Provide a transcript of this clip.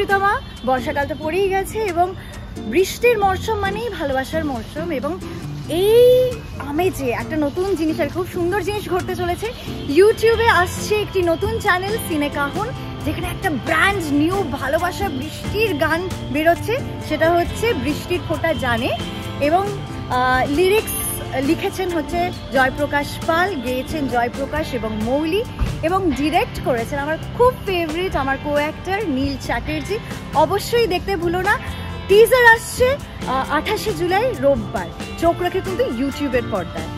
শ্রীতমা, বর্ষাকাল তো পড়েই গেছে এবং বৃষ্টির মরশুম মানেই ভালোবাসার মরশুম। এবং এই আমেজে একটা নতুন জিনিস আর খুব সুন্দর জিনিস ঘটতে চলেছে। ইউটিউবে আসছে একটি নতুন চ্যানেল সিনে কাহন, যেখানে একটা ব্র্যান্ড নিউ ভালোবাসা বৃষ্টির গান বেরোচ্ছে। সেটা হচ্ছে বৃষ্টির ফোঁটা জানে এবং লিরিক্স লিখেছেন হচ্ছে জয়প্রকাশ পাল, গেয়েছেন জয়প্রকাশ এবং মৌলি, এবং ডিরেক্ট করেছেন আমার খুব ফেভারিট আমার কো অ্যাক্টর নীল চ্যাটার্জি। অবশ্যই দেখতে ভুলো না। টিজার আসছে 28শে জুলাই রোববার। চোখ রাখে কিন্তু ইউটিউবের পর্দায়।